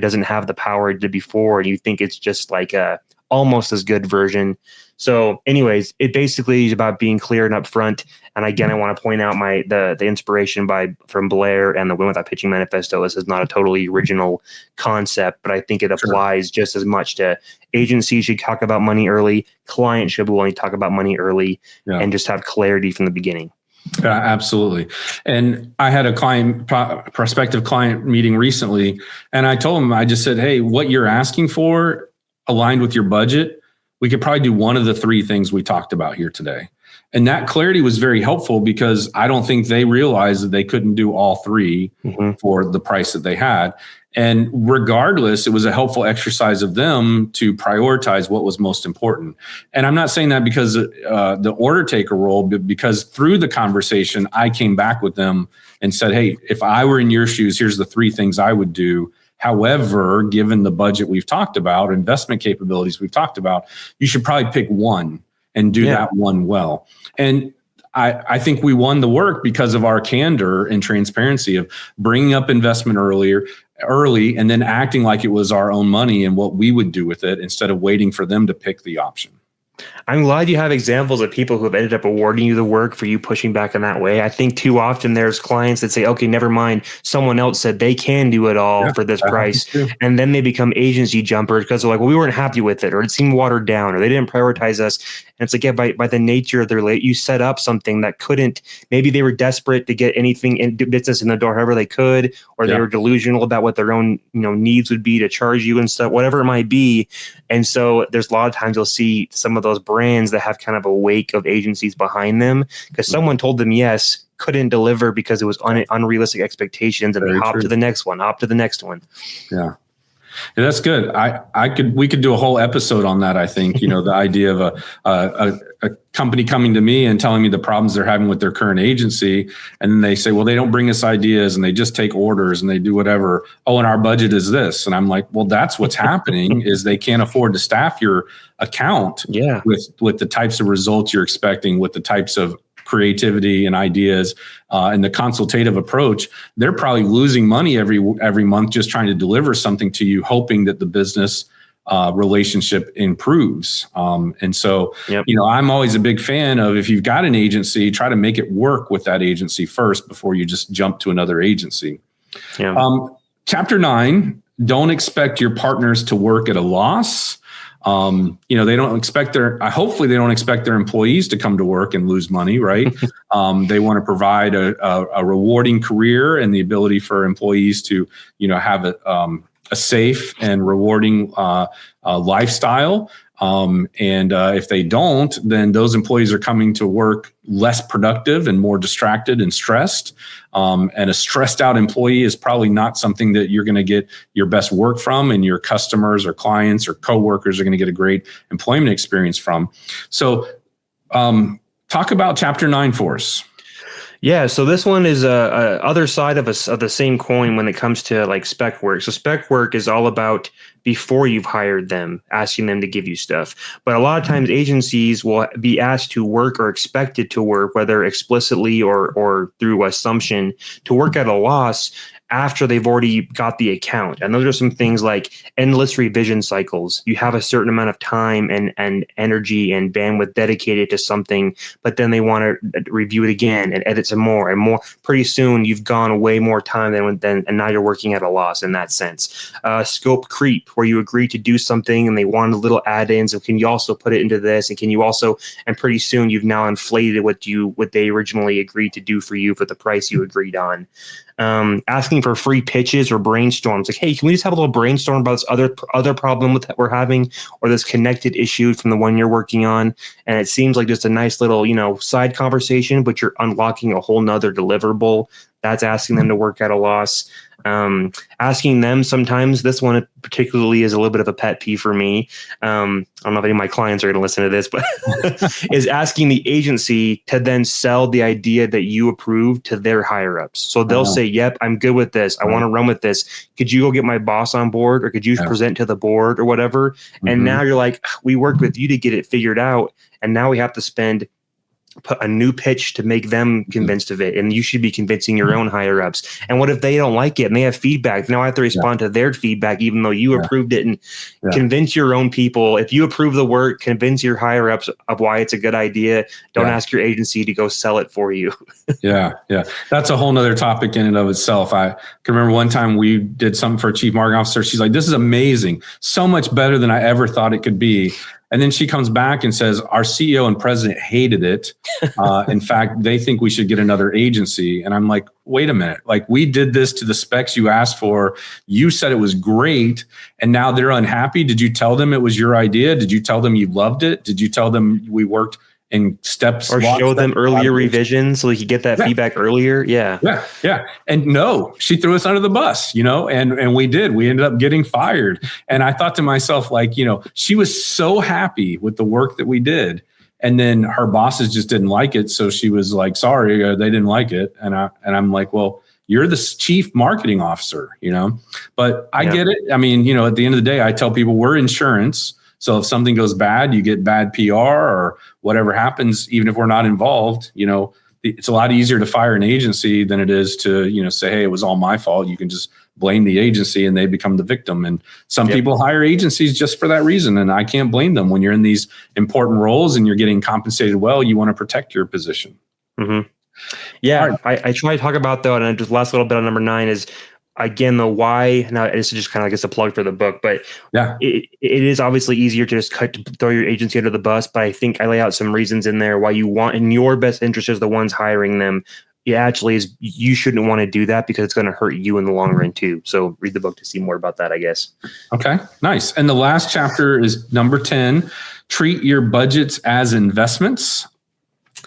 doesn't have the power to before, and you think it's just like a almost as good version. So anyways, it basically is about being clear and upfront. And again, I want to point out the inspiration from Blair and the Women Without Pitching Manifesto. This is not a totally original concept, but I think it applies just as much to agencies should talk about money early. Clients should be willing to talk about money early, and just have clarity from the beginning. Absolutely. And I had a prospective client meeting recently, and I told him, I just said, hey, what you're asking for aligned with your budget, we could probably do one of the three things we talked about here today. And that clarity was very helpful, because I don't think they realized that they couldn't do all three for the price that they had. And regardless, it was a helpful exercise of them to prioritize what was most important. And I'm not saying that because the order taker role, but because through the conversation, I came back with them and said, hey, if I were in your shoes, here's the three things I would do. However, given the budget we've talked about, investment capabilities we've talked about, you should probably pick one and do that one well. And I think we won the work because of our candor and transparency of bringing up investment early, and then acting like it was our own money and what we would do with it, instead of waiting for them to pick the option. I'm glad you have examples of people who have ended up awarding you the work for you pushing back in that way. I think too often there's clients that say, okay, never mind. Someone else said they can do it all for this price. And then they become agency jumpers because they're like, well, we weren't happy with it, or it seemed watered down, or they didn't prioritize us. And it's like, yeah, by the nature of their you set up something that couldn't, maybe they were desperate to get anything in business in the door, however they could, or they were delusional about what their own, needs would be to charge you and stuff, whatever it might be. And so there's a lot of times you'll see some of those brands that have kind of a wake of agencies behind them because someone told them yes, couldn't deliver because it was unrealistic expectations, and they hop to the next one, hop to the next one. Yeah, that's good. We could do a whole episode on that. I think, the idea of a company coming to me and telling me the problems they're having with their current agency. And then they say, well, they don't bring us ideas and they just take orders and they do whatever. Oh, and our budget is this. And I'm like, well, that's what's happening is they can't afford to staff your account with the types of results you're expecting, with the types of creativity and ideas and the consultative approach. They're probably losing money every month just trying to deliver something to you, hoping that the business relationship improves. And so, I'm always a big fan of, if you've got an agency, try to make it work with that agency first before you just jump to another agency. Chapter 9, don't expect your partners to work at a loss. They don't expect hopefully they don't expect their employees to come to work and lose money, right? They want to provide a rewarding career and the ability for employees to, have a safe and rewarding lifestyle. And if they don't, then those employees are coming to work less productive and more distracted and stressed. And a stressed out employee is probably not something that you're going to get your best work from, and your customers or clients or coworkers are going to get a great employment experience from. So talk about Chapter 9 for us. Yeah, so this one is a other side of the same coin when it comes to like spec work. So spec work is all about before you've hired them, asking them to give you stuff. But a lot of times agencies will be asked to work or expected to work, whether explicitly or through assumption, to work at a loss after they've already got the account. And those are some things like endless revision cycles. You have a certain amount of time and energy and bandwidth dedicated to something, but then they want to review it again and edit some more and more. Pretty soon you've gone way more time than and now you're working at a loss in that sense. Scope creep, where you agree to do something and they want little add-ins, and can you also put it into this, and can you also, and pretty soon you've now inflated what they originally agreed to do for you for the price you agreed on. Asking for free pitches or brainstorms, like, hey, can we just have a little brainstorm about this other problem that we're having, or this connected issue from the one you're working on? And it seems like just a nice little, side conversation, but you're unlocking a whole nother deliverable. That's asking them to work at a loss. Asking them sometimes, this one particularly is a little bit of a pet peeve for me. I don't know if any of my clients are going to listen to this, but is asking the agency to then sell the idea that you approved to their higher ups. So they'll say, yep, I'm good with this. I want to run with this. Could you go get my boss on board, or could you present to the board or whatever? And now you're like, we worked with you to get it figured out, and now we have to put a new pitch to make them convinced of it, and you should be convincing your own higher ups. And what if they don't like it and they have feedback? Now I have to respond to their feedback, even though you approved it, and convince your own people. If you approve the work, convince your higher ups of why it's a good idea. Don't ask your agency to go sell it for you. Yeah. That's a whole nother topic in and of itself. I can remember one time we did something for a chief marketing officer. She's like, this is amazing. So much better than I ever thought it could be. And then she comes back and says, our CEO and president hated it. In fact, they think we should get another agency. And I'm like, wait a minute. Like, we did this to the specs you asked for. You said it was great, and now they're unhappy. Did you tell them it was your idea? Did you tell them you loved it? Did you tell them we worked in steps, or show them earlier revisions so we could get that feedback earlier? Yeah. And no, she threw us under the bus, and we did. We ended up getting fired. And I thought to myself, like, she was so happy with the work that we did, and then her bosses just didn't like it. So she was like, sorry, they didn't like it. And I'm like, well, you're the chief marketing officer, but I get it. I mean, at the end of the day, I tell people we're insurance. So if something goes bad, you get bad PR or whatever happens, even if we're not involved, it's a lot easier to fire an agency than it is to, say, hey, it was all my fault. You can just blame the agency and they become the victim. And some people hire agencies just for that reason. And I can't blame them. When you're in these important roles and you're getting compensated well, you want to protect your position. Mm-hmm. Yeah. Right. I try to talk about though, and just last little bit on number 9 is, again, the why. Now, this is just kind of, I guess, a plug for the book, but it is obviously easier to just throw your agency under the bus. But I think I lay out some reasons in there why you want, in your best interest as the ones hiring them, you shouldn't want to do that because it's going to hurt you in the long run too. So read the book to see more about that, I guess. Okay, nice. And the last chapter is number 10, treat your budgets as investments.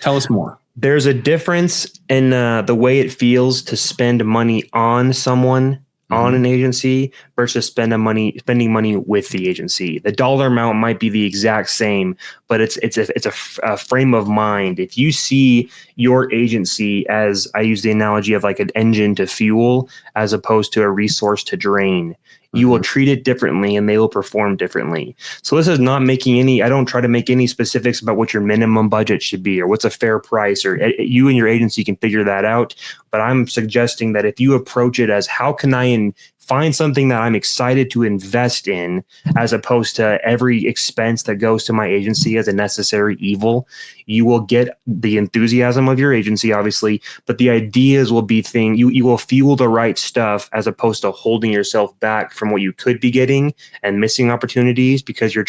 Tell us more. There's a difference in the way it feels to spend money on someone, on an agency, versus spending money with the agency. The dollar amount might be the exact same, but it's a frame of mind. If you see your agency as, I use the analogy of like an engine to fuel as opposed to a resource to drain, you will treat it differently and they will perform differently. So this is not I don't try to make any specifics about what your minimum budget should be or what's a fair price, or you and your agency can figure that out. But I'm suggesting that if you approach it as, how can I find something that I'm excited to invest in, as opposed to every expense that goes to my agency as a necessary evil, you will get the enthusiasm of your agency, obviously, but the ideas will be you will fuel the right stuff as opposed to holding yourself back from what you could be getting and missing opportunities because you're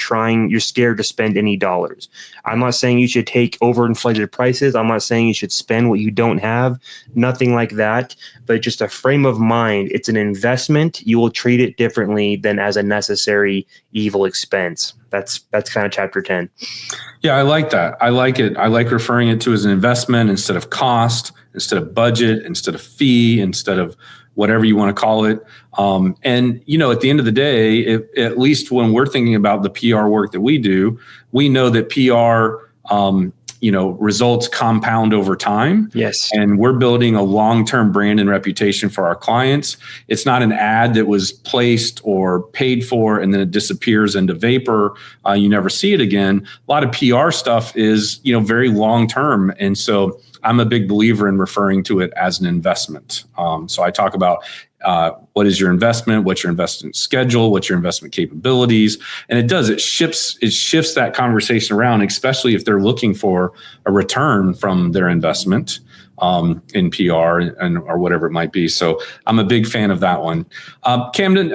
scared to spend any dollars. I'm not saying you should take overinflated prices. I'm not saying you should spend what you don't have, nothing like that, but just a frame of mind. It's an investment. You will treat it differently than as a necessary evil expense. That's kind of chapter 10. Yeah, I like that. I like it. I like referring it to as an investment instead of cost, instead of budget, instead of fee, instead of whatever you want to call it. And, at the end of the day, at least when we're thinking about the PR work that we do, we know that PR, results compound over time. Yes. And we're building a long-term brand and reputation for our clients. It's not an ad that was placed or paid for and then it disappears into vapor. You never see it again. A lot of PR stuff is, very long-term. And so I'm a big believer in referring to it as an investment. So I talk about what is your investment, what's your investment schedule, what's your investment capabilities, and it shifts that conversation around, especially if they're looking for a return from their investment in PR or whatever it might be. So I'm a big fan of that one. Camden,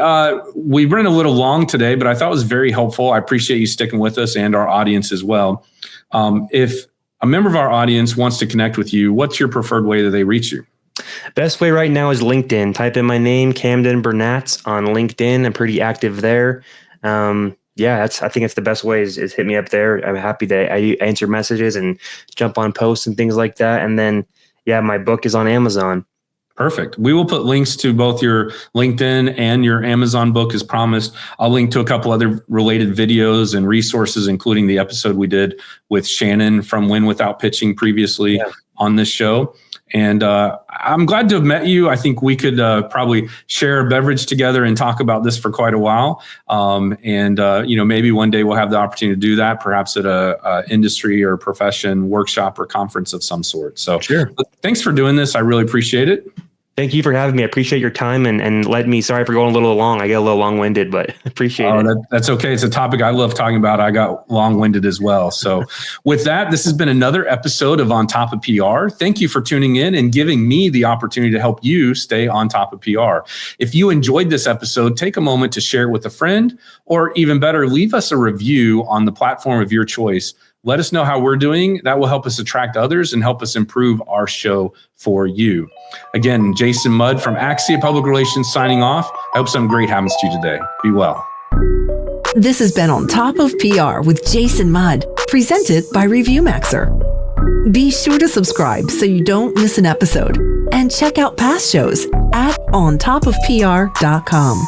we ran a little long today, but I thought it was very helpful. I appreciate you sticking with us and our audience as well. If a member of our audience wants to connect with you, what's your preferred way that they reach you? Best way right now is LinkedIn. Type in my name, Camden Bernatz, on LinkedIn. I'm pretty active there. I think it's the best way is hit me up there. I'm happy to answer messages and jump on posts and things like that. And then, my book is on Amazon. Perfect. We will put links to both your LinkedIn and your Amazon book as promised. I'll link to a couple other related videos and resources, including the episode we did with Shannon from Win Without Pitching previously on this show. And I'm glad to have met you. I think we could probably share a beverage together and talk about this for quite a while. Maybe one day we'll have the opportunity to do that, perhaps at a industry or profession workshop or conference of some sort. So sure. Thanks for doing this. I really appreciate it. Thank you for having me. I appreciate your time and let me, sorry for going a little long. I get a little long-winded, but appreciate it. That's okay. It's a topic I love talking about. I got long-winded as well. So with that, this has been another episode of On Top of PR. Thank you for tuning in and giving me the opportunity to help you stay on top of PR. If you enjoyed this episode, take a moment to share it with a friend, or even better, leave us a review on the platform of your choice. Let us know how we're doing. That will help us attract others and help us improve our show for you. Again, Jason Mudd from Axia Public Relations signing off. I hope something great happens to you today. Be well. This has been On Top of PR with Jason Mudd, presented by ReviewMaxer. Be sure to subscribe so you don't miss an episode, and check out past shows at ontopofpr.com.